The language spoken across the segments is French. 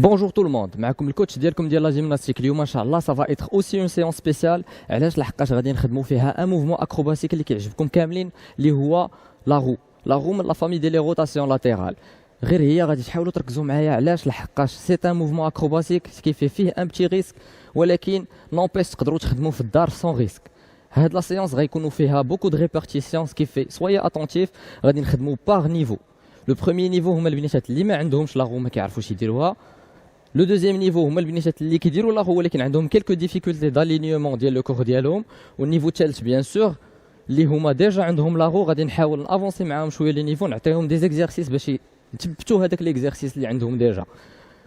Bonjour tout le monde, معكم الكوتش ديالكم ديال لا جيمناستيك. اليوم ان شاء الله سافا ايتر اوسي اون سيونس سبيسيال. علاش؟ لحقاش غادي نخدموا فيها ان موفمون اكروباتيك اللي كيعجبكم كاملين، اللي هو لا رو من لا فامي ديال لي روتاسيون لاتيرال. غير هي غادي تحاولوا تركزوا معايا. علاش؟ لحقاش سي ان موفمون اكروباتيك كيفيه فيه ان بتي ريسك، ولكن نونبيس تقدروا تخدموا في الدار سون ريسك. هاد لا سيونس غيكونوا فيها بوكو دو ريبارتيسيون كيفي سويا اتونتيف. غادي نخدموا باغ نيفو. لو بروميي نيفو هما البنيتات اللي ما عندهمش لا رو، ما كيعرفوش يديروها. لو دوزيام نيفو هما البنيتات اللي كيديروا لا رو ولكن عندهم كيلكو ديفيكولتي دالينيومون ديال لو كور ديالهم. والنيفو الثالث بيان سور اللي هما ديجا عندهم لا رو، غادي نحاول نافونسي معاهم شويه لي نيفو، نعطيهم دي زيكزارسيس باش يثبتوا هذاك ليكزارسيس اللي عندهم ديجا.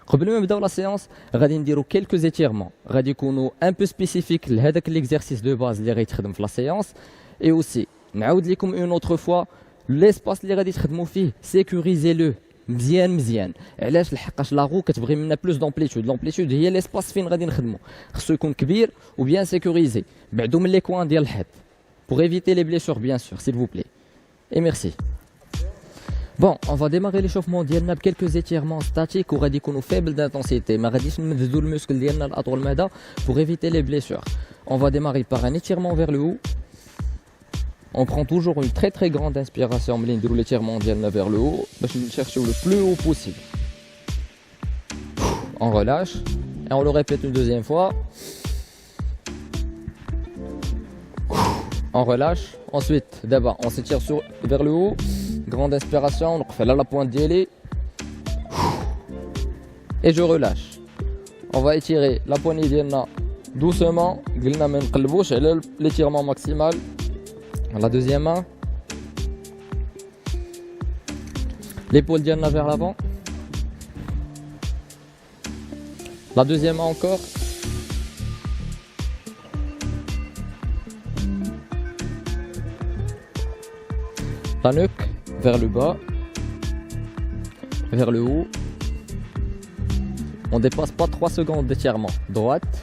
قبل ما نبداو لا سيونس غادي نديرو كيلكو زيتيرمون غادي يكونوا ان بو سبيسيفيك لهذاك ليكزارسيس دو باز اللي غيتخدم في لا سيونس. اي اوسي نعاود لكم اون اوتر فوا ليسباس اللي غادي تخدموا فيه سيكوريزي لو مزيان. علاش؟ لحقاش لا رو كتبغي منا بلوس دومبليتود. لومبليتود هي ليسباس فين غادي نخدموا، خصو يكون كبير و بيان سيكوريزي، بعدو من لي كوان ديال الحيط pour éviter les blessures bien sûr s'il vous plaît et merci. Bon, on va démarrer l'échauffement ديالنا بكلكو étirements statiques وغادي يكونوا faibles d'intensité. ما غاديش نمددوا المسكل ديالنا لاطول مدى pour éviter les blessures. On va démarrer par un étirement vers le haut. On prend toujours une très grande inspiration ملي نديروا l'étirement ديالنا vers le haut باش نشرشوا le plus haut possible. On relâche et on le répète une deuxième fois. On relâche. Ensuite, d'abord, on s'étire vers le haut. Grande inspiration, on fait là la pointe d'yélé. Et je relâche. On va étirer la poignée d'yélna doucement. Glina men qalbouch, l'étirement maximal. La deuxième main. L'épaule d'yélna vers l'avant. La deuxième main encore. La nuque vers le bas, vers le haut. On dépasse pas 3 secondes d'étirement. Droite.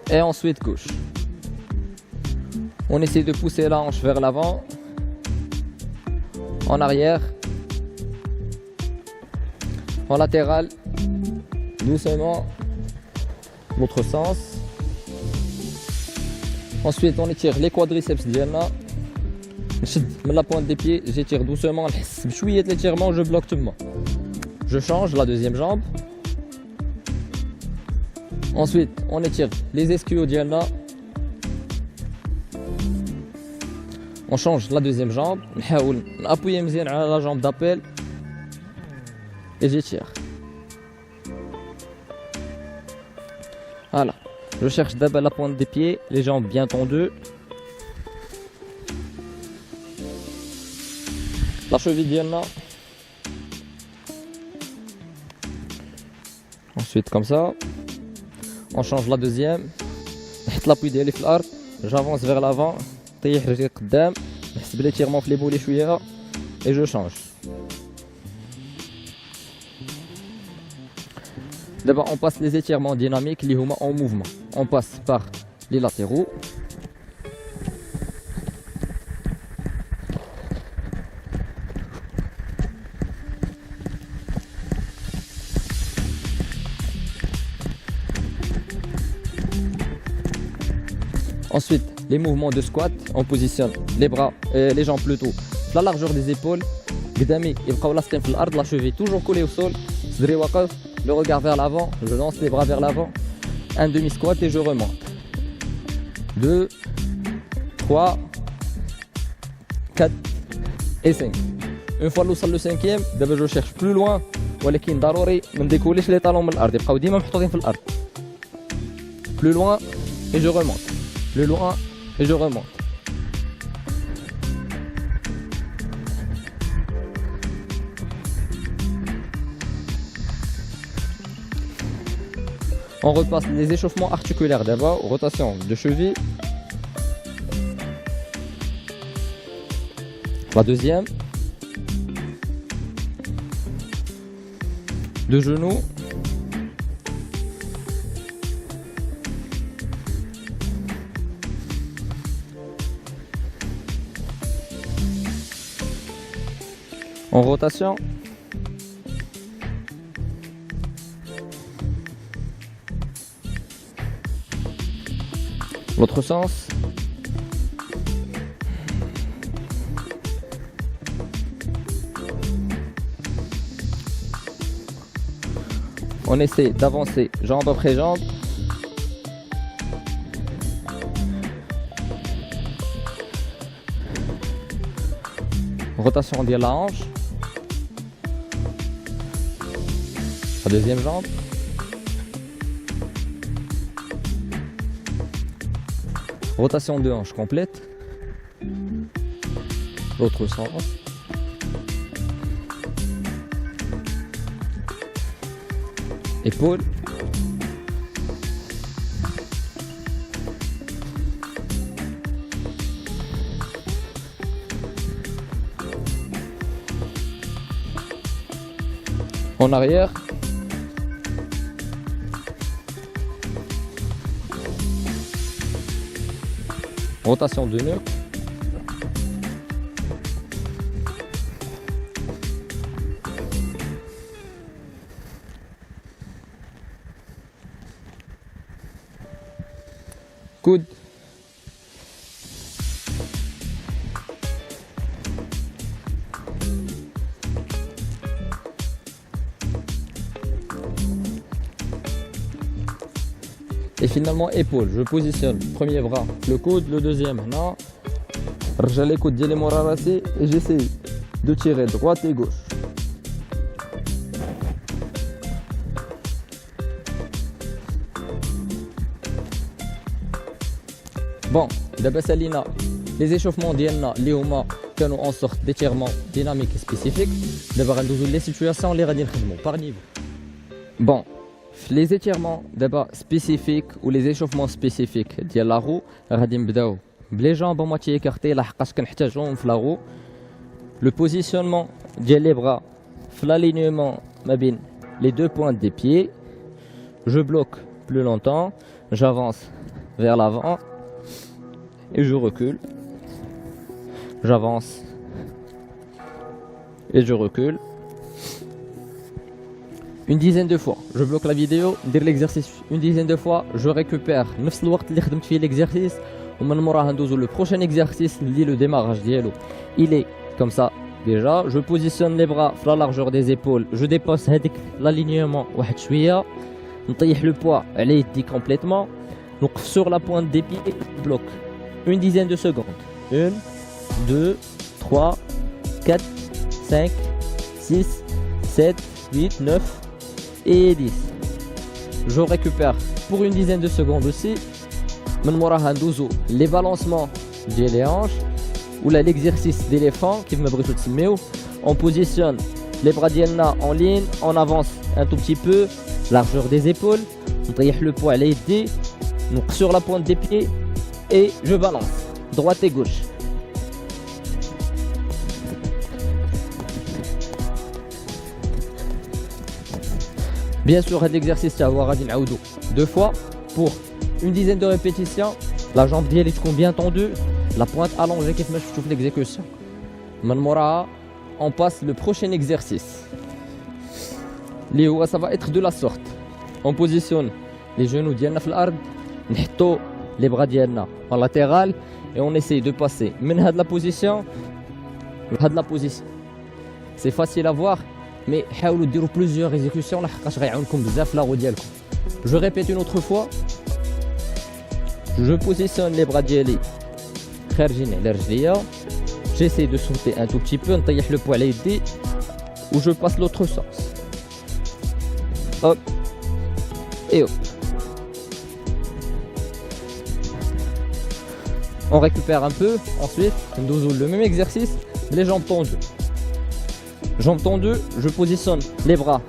Et ensuite gauche. On essaie de pousser la hanche vers l'avant. En arrière. En latéral. Doucement. L'autre sens. Ensuite, on étire les quadriceps ديالنا. نشد من la pointe des pieds, j'étire doucement. نحس بشوية l'étirement, je bloque tout le monde. Je change la deuxième jambe. Ensuite, on étire les ischios ديالنا. On change la deuxième jambe. نحاول نابويي مزيان على la jambe d'appel. Et j'étire. Voilà. Je cherche d'abord la pointe des pieds, les jambes bien tendues. La cheville ديالنا. Ensuite comme ça. On change la deuxième. نحط l'appui ديالي في الارض. J'avance vers l'avant. طيح رجلي قدام. نحس بالétirement في les boulets شويه. Et je change. D'abord on passe les étirements dynamiques اللي هما en mouvement. On passe par les latéraux. Ensuite, les mouvements de squat, on positionne les bras, les jambes plutôt, la largeur des épaules. قدامي يبقاو لاصقين في الارض, la cheville toujours collée au sol. صدري واقف, le regard vers l'avant, je lance les bras vers l'avant. Un demi-squat et je remonte. 2, 3, 4 et 5. Une fois نوصل le cinquième, d'abord je cherche plus loin. ولكن ضروري ما نديكوليش لي طالون من الارض, يبقاو ديما محطوطين في الارض. Plus loin et je remonte. Plus loin et je remonte. On repasse les échauffements articulaires d'abord, rotation de cheville. La deuxième. De genoux. En rotation. L'autre sens. On essaie d'avancer jambe après jambe. Rotation de la hanche. La deuxième jambe. Rotation de hanche complète. L'autre sens. Épaule. En arrière. Rotation de nuque. Coude. Et finalement épaule, je positionne premier bras, le coude, le deuxième non. رجع les coudes ديالي مورا راسي et j'essaie de tirer droite et gauche. Bon, d'abord salina les échauffements ديالنا اللي هما كانوا en sorte d'étirement dynamique et spécifique. D'abord ندوزو les situations اللي غادي نخدمو par niveau. Bon, les étirements d'abord spécifiques ou les échauffements spécifiques ديال la roue غادي نبداو بلي jambes à moitié écartées لحقاش كنحتاجوهم في la roue. Le positionnement ديال les bras في l'alignement ما بين les deux pointes des pieds. Je bloque plus longtemps, j'avance vers l'avant et je recule. J'avance et je recule. Une dizaine de fois. Je bloque la vidéo, dire l'exercice une dizaine de fois. Je récupère نفس الوقت اللي خدمت فيه l'exercice. ومن موراها ندوزو le prochain exercice اللي le démarrage ديالو. Il est comme ça déjà. Je positionne les bras à la largeur des épaules. Je dépasse هذيك l'alignement واحد شوية. نطيح le poids على يدي complètement. Donc sur la pointe des pieds, je bloque. Une dizaine de secondes. 1, 2, 3, 4, 5, 6, 7, 8, 9 et 10. Je récupère pour une dizaine de secondes aussi. من موراها ندوزو les balancements ديال les hanches ou là l'exercice d'éléphant كيف ما بغيتو تسميوه. On positionne les bras ديالنا en ligne, on avance un tout petit peu, largeur des épaules, نطيح le poids على يدي, donc sur la pointe des pieds et je balance droite et gauche. Bien sûr, l'exercice تاعو غادي نعاودو deux fois pour une dizaine de répétitions. La jambe ديالي تكون bien tendue, la pointe allongée كيف ما شفتو في l'exécution. من موراها on passe le prochain exercice. اللي هو ça va être de la sorte. On positionne les genoux ديالنا في الارض, نحطو les bras ديالنا en latéral et on essaye de passer من هاد la position لهاد la position. C'est facile à voir mais حاولوا ديروا plusieurs exécutions لحقاش غيعاونكم بزاف لا غو ديالكم. Je répète une autre fois. Je positionne les bras ديالي خارجين على رجليا. J'essaie de sauter un tout petit peu, نطيح le poids على يدي ou je passe l'autre sens. Hop et hop. On récupère un peu, ensuite on le même exercice, les jambes tendues. Jambes tendues, je positionne les bras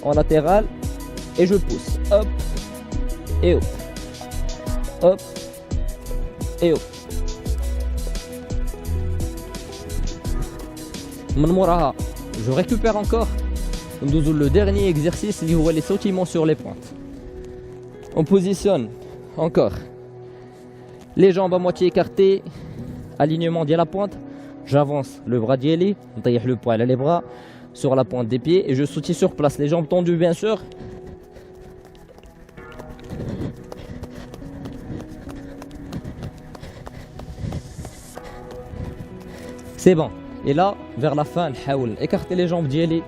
en latéral et je pousse. Hop et hop. Hop et hop. من موراها, je récupère encore. ندوزو le dernier exercice اللي هو les sautillements sur les pointes. On positionne encore les jambes à moitié écartées, alignement de la pointe. J'avance le bras d'Yeli, نطيح le poids à les bras sur la pointe des pieds et je sautille sur place, les jambes tendues bien sûr. C'est bon. Et là, vers la fin, نحاول écarter les jambes ديالي.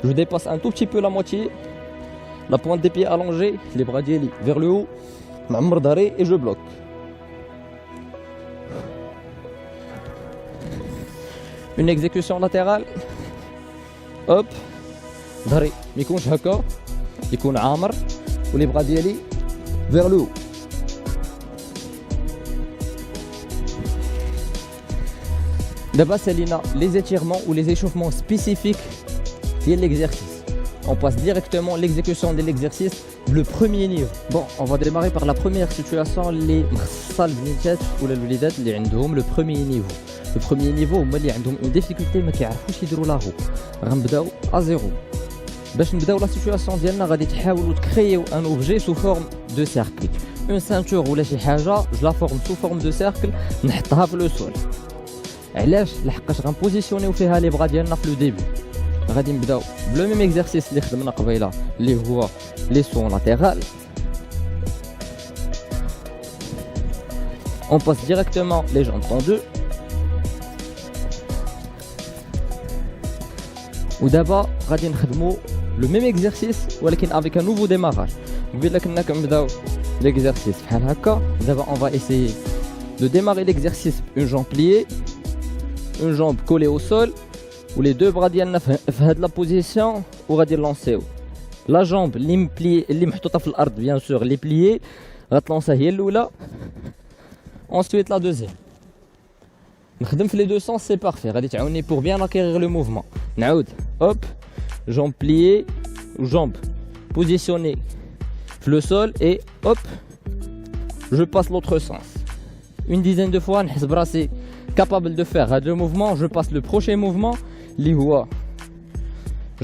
Je dépasse un tout petit peu la moitié. La pointe des pieds allongée, les bras ديالي vers le haut. معمر ظهري et je bloque. Une exécution latérale. Hop. ظهري ما يكونش هكا. يكون عامر. و les bras ديالي vers le haut. D'abord, c'est les étirements ou les échauffements spécifiques de l'exercice. On passe directement à l'exécution de l'exercice, le premier niveau. Bon, on va démarrer par la première situation, les mkhassa ou les walidat اللي عندهم le premier niveau. Le premier niveau هما اللي عندهم une difficulté ما كيعرفوش يديروا لا رو. غنبداو à zéro. باش نبداو لا سيتوياسيون ديالنا غادي تحاولوا تكريو ان اوبجي سو فورم دو سيركل. اون سانتور ولا شي حاجه جو لا فورم سو فورم دو سيركل نحطها في لو سول. علاش؟ لحقاش غنبوزيسيونيو فيها لي بغا ديالنا في لو ديبي. غادي نبداو بلو ميم اكزرسيس اللي خدمنا قبيله اللي هو لي سون لاتيرال. On passe directement les jambes tendues. Ou d'abord غادي نخدموا le même exercice ولكن avec un nouveau démarrage. قبيله كنا كنبداو l'exercice بحال هكا. D'abord on va essayer de démarrer l'exercice une jambe pliée. Une jambe collée au sol ou les deux bras ديالنا في هاد لا بوزيسيون وغادي نلونسيو لا جامب اللي مبلي اللي محطوطه في الارض بيان سور لي بليي غتلونسا هي الاولى ensuite la deuxième. نخدم في les deux sens c'est parfait غادي تعاوني pour bien acquérir le mouvement. نعاود hop jambe pliée ou jambe positionnée في le sol et hop je passe l'autre sens. Une dizaine de fois نحس براسي capable de faire le mouvement. Je passe le prochain mouvement li huwa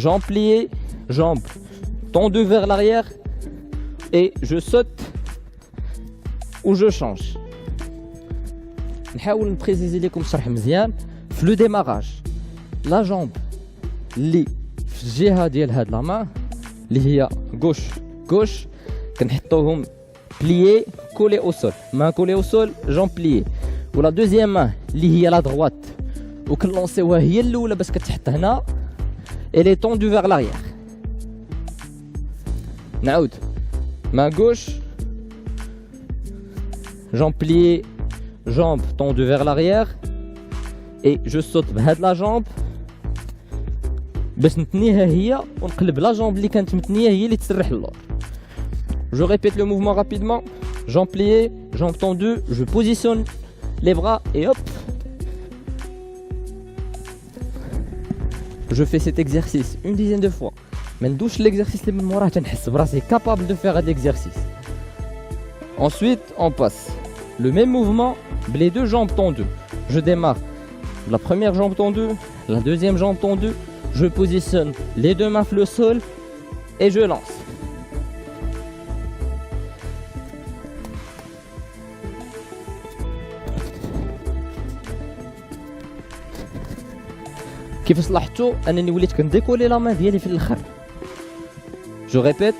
jambe pliée, jambe tendue vers l'arrière et je saute ou je change. نحاول نبريزيزي لكم الشرح مزيان. في لو ديماراج لا جامب اللي في الجهه ديال هاد لا مان اللي هي gauche كنحطوهم plié collé au sol. Main collée au sol, jambe pliée. Ou la deuxième main اللي هي la droite وكنلونسيوها هي الاولى باش كتحط هنا elle est tendue vers l'arrière. نعاود main gauche jambe pliée, jambe tendue vers l'arrière et je saute بهاد la jambe باش نتنيها هي ونقلب la jambe اللي كانت متنيه هي اللي تسرح اللور. Je répète le mouvement rapidement. Jambe pliée, jambe tendue, je positionne les bras et hop. Je fais cet exercice une dizaine de fois. Mais douche l'exercice les mémoires c'est capable de faire l'exercice. Ensuite, on passe le même mouvement, les deux jambes tendues. Je démarre la première jambe tendue, la deuxième jambe tendue. Je positionne les deux mains sur le sol et je lance. كيفاش لاحظتوا انني وليت كنديكولي لا مان ديالي في الاخر. جو ريبيت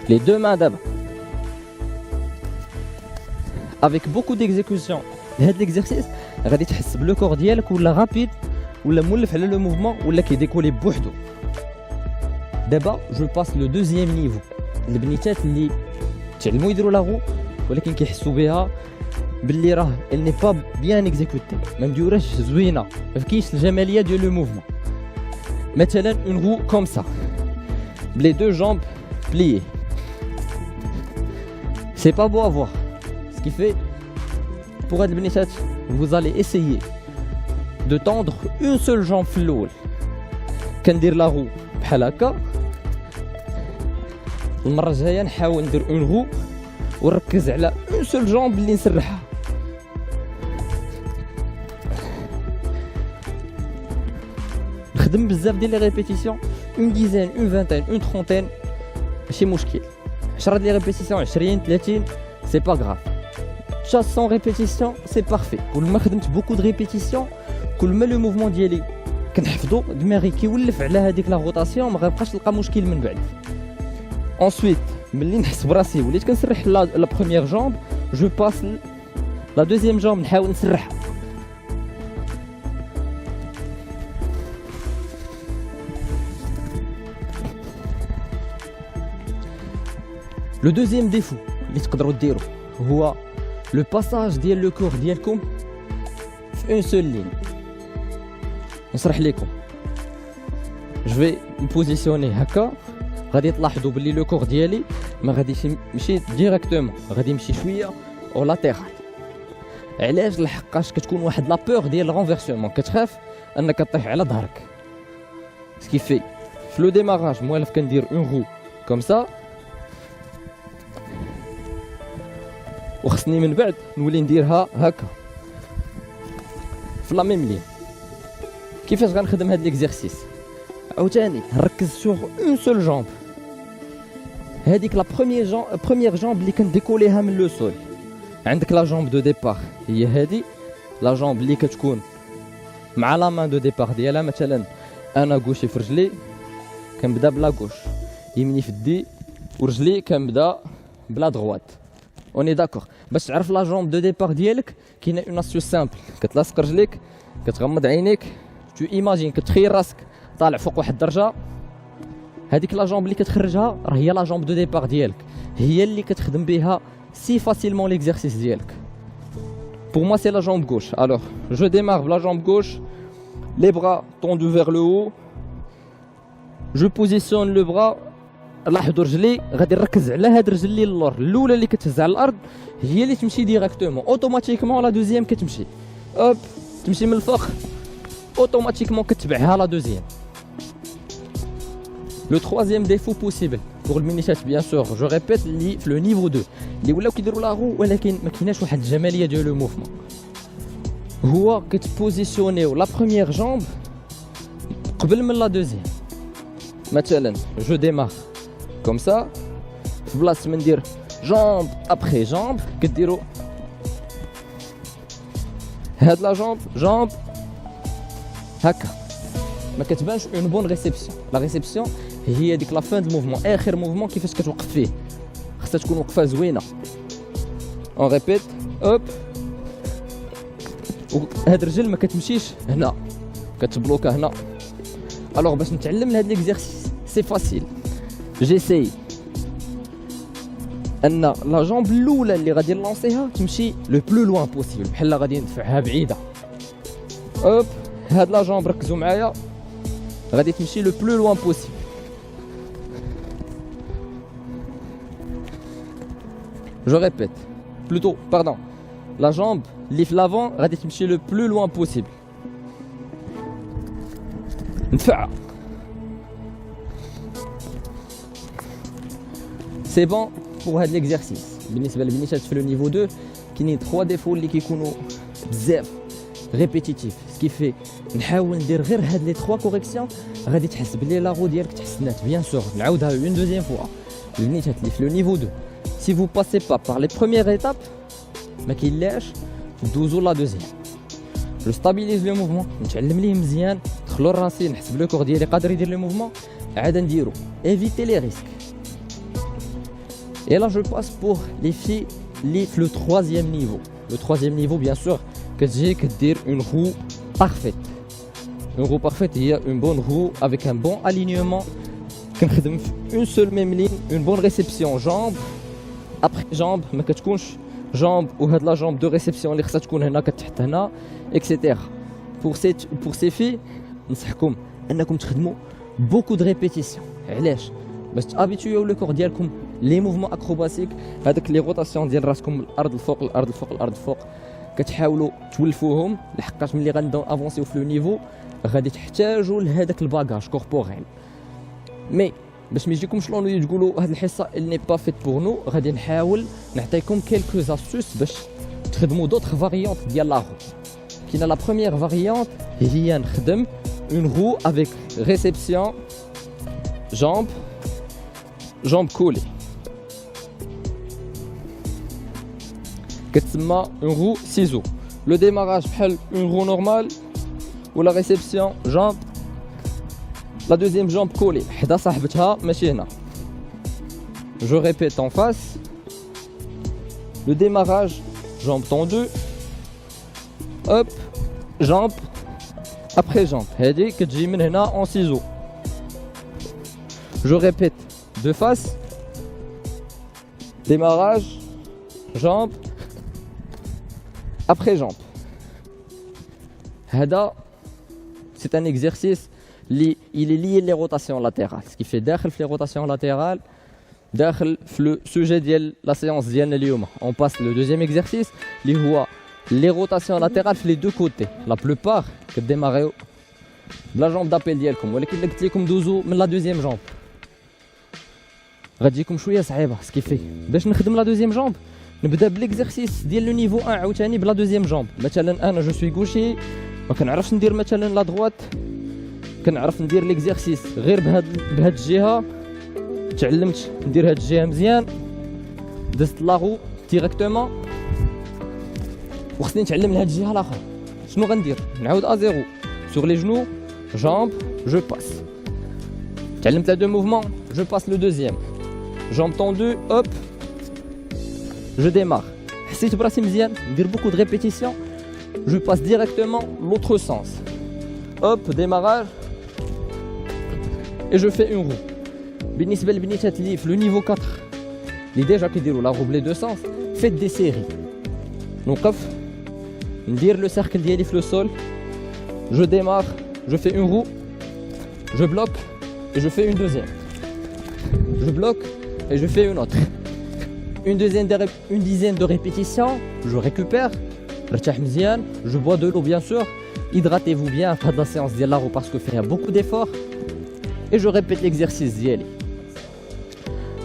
les deux mains d'abord avec beaucoup d'exécution. هاد l'exercice غادي تحس بلو كور ديالك ولا رابيد ولا مولف على لو موفمون ولا كيديكولي بوحدو. دابا جو باس لو دوزيام نيفو. البنيتات اللي تعلموا يديروا لاغو ولكن كيحسوا بها باللي راه elle n'est pas bien exécutée ما مديوراش زوينه ما فيكيش الجماليه ديال لو موفمون. مثلا une roue comme ça les deux jambes pliées c'est pas beau à voir. Ce qui fait pour هاد البنيتات vous allez essayer de tendre une seule jambe في الاول. كندير لا roue بحال هكا. المره الجايه نحاول ندير une roue ونركز على une seule jambe اللي نسرحها. نخدم بزاف ديال لي ريبيتيسيون une dizaine, une vingtaine, une trentaine ماشي مشكل. 10 ديال لي ريبيتيسيون 20 30 سي با غراف. 100 ريبيتيسيون سي بارفي. كل ما خدمت بوكو دو ريبيتيسيون كل ما لو موفمون ديالي كنحفظو دماغي كيولف على هذيك لا روتاسيون ما غيبقاش نلقى مشكل من بعد. ensuite ملي نحس براسي وليت كنسرح لا بروميير جامب جو باس لا دوزيام جامب نحاول نسرحها. لو دوزيام ديفو اللي تقدروا ديروا هو لو باساج ديال لو كور ديالكم في اون سول لين. نشرح لكم جو في بوزيسيوني هكا، غادي تلاحظوا باللي لو كور ديالي ما غاديش يمشي ديريكتومون، غادي يمشي شويه او لاتيرال. علاش؟ لحقاش كتكون واحد لا بور ديال الرونفيرسمون، كتخاف انك تطيح على ظهرك. سكيفي في لو ديماراج موالف كندير اون رو كوم سا، وخصني من بعد نولي نديرها هكا في لا ميم لين. كيفاش غنخدم هاد ليكزيرسيس؟ عاوتاني نركز سور اون سول جامب، هذيك لا بروميير جامب اللي كنديكوليها من لو سول. عندك لا جامب دو ديبار هي هادي، لا جامب اللي كتكون مع لا مان دو ديبار ديالها. مثلا انا غوشي في رجلي كنبدا بلا غوش، يمني في الدي، ورجلي كنبدا بلا دغوات. اوني داكور؟ باش تعرف لا جامب دو ديبار ديالك كاينه اون اسيو سامبل، كتلاصق رجليك، كتغمض عينيك، تو ايماجين كتخيل راسك طالع فوق واحد الدرجه. هذيك لا جامب اللي كتخرجها راه هي لا جامب دو ديبار ديالك، هي اللي كتخدم بها سي فاسيلمون ليكزيرسيس ديالك. Pour moi c'est la jambe gauche. Alors je démarre la jambe gauche, les bras tendus vers le haut, je positionne le bras. لاحظوا رجلي غادي نركز على هاد الرجل اللي اللور الاولى اللي كتهز على الارض هي اللي تمشي ديريكتومون اوتوماتيكمون. لا دوزيام كتمشي اوب تمشي من الفخ اوتوماتيكمون كتبعها لا دوزيام. لو تروازيام ديفو بوسيبل بور المينيشات بيان سور جو ريبيت اللي في لو نيفو 2 اللي ولاو كيديروا لا رو، ولكن ما كايناش واحد الجماليه ديال لو موفمون. هو كتبوزيسيونيو لا بروميير جامب قبل من لا دوزيام. مثلا جو ديمار كوم سا، في بلاصه ما ندير جامب ابخي جامب كديروا هاد لا جامب هكا، ما كتبانش اون بون ريسيبسيون. لا ريسيبسيون هي ديك لا فان دو موفمون، اخر موفمون كيفاش كتوقف فيه خاصها تكون وقفه زوينه. اون ريبيت اوب، وهاد الرجل ما كتمشيش هنا، كتبلوكا هنا. الوغ باش نتعلم هاد ليكزيرسيس سي فاسيل، جيساي ان لا جامب الاولى اللي غادي نلونسيها تمشي لو بلو لوان بوسيبل، بحال غادي ندفعها بعيده. اوب هاد لا جامب ركزوا معايا غادي تمشي لو بلو لوان بوسيبل. جو ريبيت بلوتو باردون، لا جامب اللي في لافون غادي تمشي لو بلو لوان بوسيبل. ندفعها سي بون بور هاد ليكزيرسيس. بالنسبه للبنيشات في لو نيفو 2 كاينين 3 ديفو اللي كيكونوا بزاف ريبيتيتيف، سكيفي نحاول ندير غير هاد لي 3 كوريكسيون غادي تحس بلي لا رو ديالك تحسنات. بيان سور نعاودها اون دوزيام فوا، البنيشات اللي في لو نيفو 2 سي فو باسي با بار لي بروميير ايتاب ما كاينلاش دوزو لا دوزيام. جو ستابيليز لو موفمون، نتعلم ليه مزيان، دخلوا راسي نحس بلو كور ديالي قادر يدير لو موفمون، عاد نديرو ايفيتي لي ريسك. Et là je passe pour les filles les le troisième niveau. Le troisième niveau bien sûr que j'ai que dire une roue parfaite. Une roue parfaite, il y a une bonne roue avec un bon alignement. Une seule même ligne, une bonne réception jambe après jambe, ما كتكونش jambe وهاد la jambe de réception اللي خصها تكون هنا كتحت هنا etc. Pour ces filles ننصحكم انكم تخدموا beaucoup de répétitions. علاش؟ باش تابيتيو لو كور ديالكم لي موفمون اكروباتيك، هذاك لي روتاسيون ديال راسكم من الارض الفوق الارض الفوق الارض الفوق، كتحاولوا تولفوهم لحقاش ملي غنبداو افونسيو في لو نيفو غادي تحتاجوا لهذاك الباغاج كوربوريل. مي باش ما يجيكمش لونوي تقولوا هاد الحصه اللي با فيت بور نو، غادي نحاول نعطيكم كيلكو زاستوس باش تخدموا دوطخ فاريونت ديال لا رو. كاينه لا بروميير فاريونت هي نخدم اون رو افيك ريسيبسيون جامب كولي، كتسمى اون رو سيزو. لو ديماراج بحال اون رو نورمال و لا ريسيبسيون جامب، لا دوزيام جامب كولي حدا صاحبتها ماشي هنا. je répète en face. Le démarrage, jambe tendue. Hop, jambe après jambe. هذه كتجي من هنا en ciseaux. Je répète de face. Démarrage, jambe après jambe. هذا c'est un exercice il est lié les rotations latérales. Ce qui fait داخل في les rotations latérales داخل في le sujet ديال la séance ديالنا اليوم. On passe le deuxième exercice اللي هو les rotations latérales في les deux côtés. La plupart كديماريو بلا جامب دابيل ديالكم ولكن الا قلت لكم دوزو من لا دوزيام جامب غتجيكم شويه صعيبه. سكيفي باش نخدم لا دوزيام جامب نبدا بالاكزرسيس ديال لو نيفو 1 عاوتاني بلا دوزيام جامب. مثلا انا جو سوي غوشي ما كنعرفش ندير مثلا لا دروات كنعرف ندير ليكزرسيس غير بهاد الجهه. تعلمت ندير هاد الجهه مزيان دزت لاغو ديريكتومون وخصني نتعلم لهاد الجهه الاخرى. شنو غندير؟ نعاود ازيرو sur les genoux jambe je passe. تعلمت لا دو موفمون je passe le deuxième jambe tendue hop je démarre. حسيت براسي مزيان ندير beaucoup de répétitions je passe directement l'autre sens hop démarrage et je fais une roue. بالنسبه للبنيتات اللي في لو نيفو 4 اللي ديجا كيديروا لا روو بلي دو سونس فيت دي سيري. نوقف ندير لو سيركل ديالي في لو سول je démarre je fais une roue je bloque et je fais une deuxième je bloque et je fais une autre une dizaine de répétitions je récupère رتاح مزيان je bois de l'eau bien sûr. Hydratez-vous bien après la séance ديال لا roue parce que fait beaucoup d'efforts et je répète l'exercice ديالي.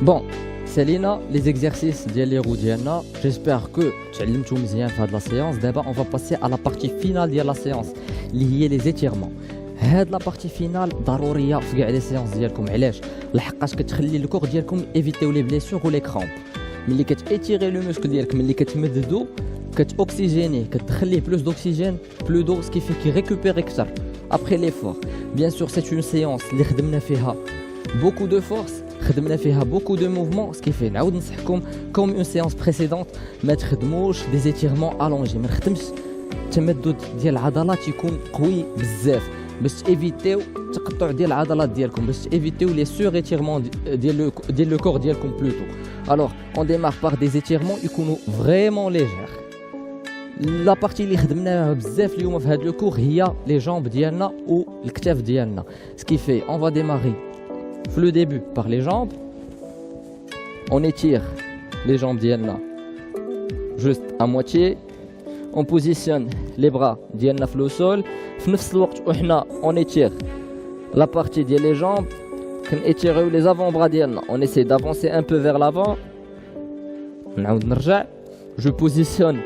Bon, سالينا les exercices ديال لي رو ديالنا. J'espère que تعلمتوا مزيان في هاد لا séance. دابا on va passer à la partie finale ديال لا séance اللي هي les étirements. هاد لا بارتي فينال ضروريه في كاع لي سيونس ديالكم. علاش؟ لحقاش كتخلي الكور ديالكم ايفيتيو لي بليسيور و لي كرامب. ملي كتاتيري لو موسكل ديالك ملي كتمددو كتوكسيجيني كتخليه بلوس دوكسيجين بلو دو سكي في كي ريكوبيري اكثر ابري ليفور. بيان سور سي اون سيونس اللي خدمنا فيها بوكو دو فورس خدمنا فيها بوكو دو موفمون سكي في نعاود نصحكم كوم اون سيونس بريسيدونت ما تخدموش دي زيتيرمون الونجي. ما نخدمش التمدد ديال العضلات يكون قوي بزاف باش تيفيتيو تقطع ديال العضلات ديالكم باش تيفيتيو لي سور ايتيرمون ديال لو كور ديالكم بلوتو. الوغ اون ديمار بار دي ايتيرمون يكونوا فريمون ليجير. لا بارتي اللي خدمناها بزاف اليوم في هذا لو كور هي لي جامب ديالنا و الكتاف ديالنا. سكي في اون فا ديماري في لو ديبي بار لي جامب اون ايتير لي جامب ديالنا جوست ا موتيي. On positionne les bras ديالنا في لو سول في نفس الوقت وحنا on étire la partie ديال les jambes كنétirer les avant-bras ديالنا. On essaie d'avancer un peu vers l'avant. نعاود نرجع je positionne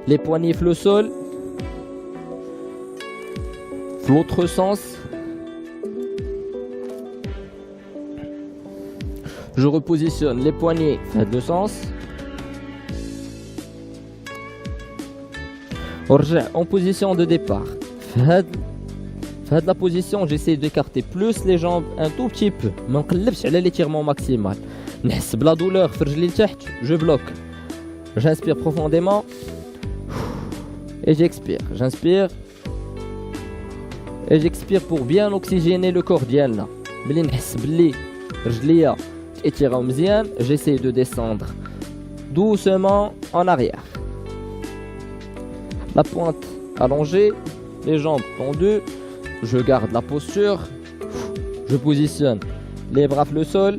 les poignets في لو سول في l'autre sens. Je repositionne les poignets في هاد لو sens. ورجع en position de départ. في هاد la position j'essaie d'écarter plus les jambes un tout petit peu. ما نقلبش على l'étirement maximal. نحس بلا douleur في رجلي لتحت je bloque. J'inspire profondément et j'expire. J'inspire et j'expire pour bien oxygéner le corps ديالنا. ملي نحس بلي رجليا تيراو مزيان j'essaie de descendre doucement en arrière. La pointe allongée, les jambes tendues, je garde la posture, je positionne les bras sur le sol,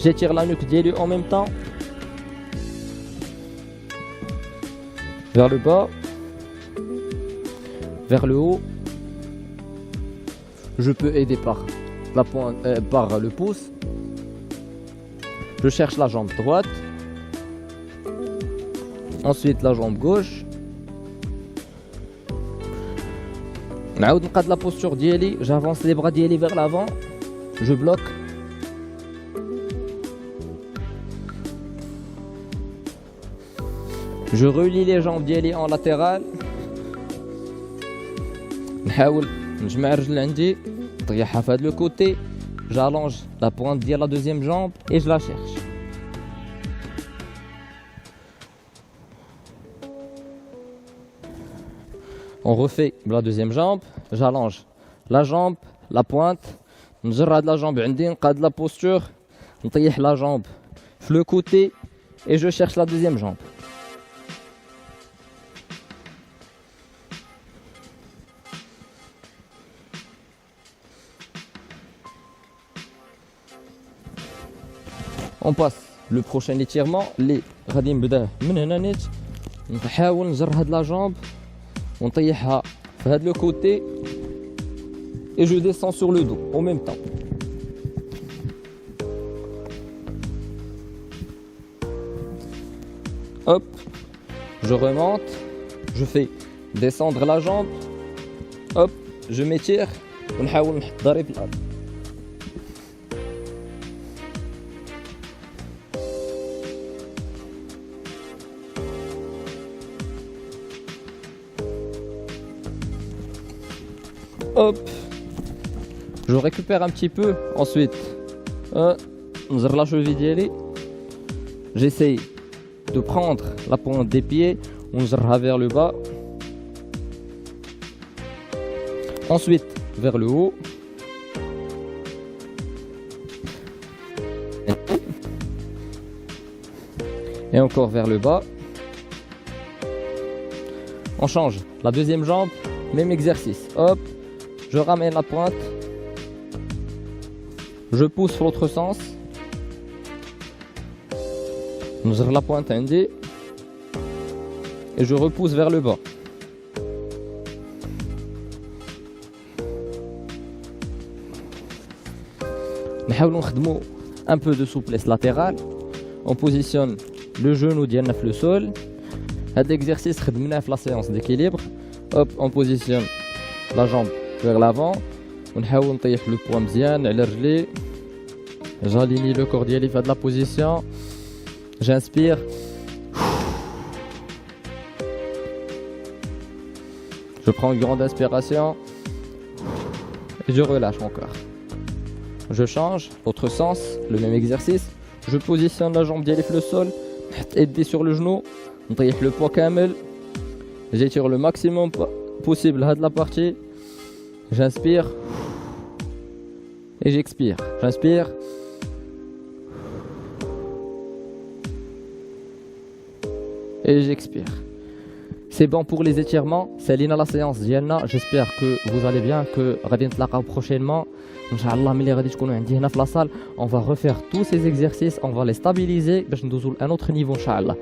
j'étire la nuque d'Élu en même temps, vers le bas, vers le haut, je peux aider par la pointe, par le pouce, je cherche la jambe droite, ensuite la jambe gauche. نعاود نقاد la posture ديالي. J'avance les bras ديالي vers l'avant. Je bloque. Je relie les jambes ديالي en latéral. نحاول نجمع الرجل عندي نطيحها في هذا لو كوتي. j'allonge la pointe de la deuxième jambe et je la cherche. On refait la deuxième jambe, j'allonge la jambe, la pointe, نجرد la jambe عندي نقاد la posture, نطيح la jambe sur le côté et je cherche la deuxième jambe. On passe le prochain étirement اللي غادي نبداه من هنا نيت نحاول نجر هاد la jambe ونطيحها في هاد le côté et je descends sur le dos en même temps. Hop, je remonte, je fais descendre la jambe, hop, je m'étire ونحاول نحط ضهري في الأرض. Hop, je récupère un petit peu, ensuite نزر la cheville ديالي, j'essaye de prendre la pointe des pieds, ونجرها vers le bas, ensuite vers le haut, et encore vers le bas. On change la deuxième jambe, même exercice, hop, je ramène la pointe, je pousse dans l'autre sens, نجر la pointe عندي et je repousse vers le bas. نحاولوا نخدموا un peu de souplesse latérale. On positionne le genou ديالنا في le sol. هذا exercice خدمناه في la séance d'équilibre. Hop, on positionne la jambe vers l'avant ونحاول نطيح le poids مزيان على رجلي. J'aligne le corps ديالي في هذه la position. J'inspire. Je prends une grande inspiration et je relâche encore. Je change, l'autre sens, le même exercice. Je positionne la jambe ديالي في le sol, نحط يدي sur le genou, نطيح le poids كامل. J'étire le maximum possible هاد la partie. J'inspire et j'expire. J'inspire. Et j'expire. C'est bon pour les étirements. C'est la séance ديالنا. J'espère que vous allez bien, que غادي نتلاقاو prochainement. Inch'Allah ملي غادي تكونوا عندي هنا في لاصال, on va refaire tous ces exercices, on va les stabiliser باش ندوزو à un autre niveau Inch'Allah.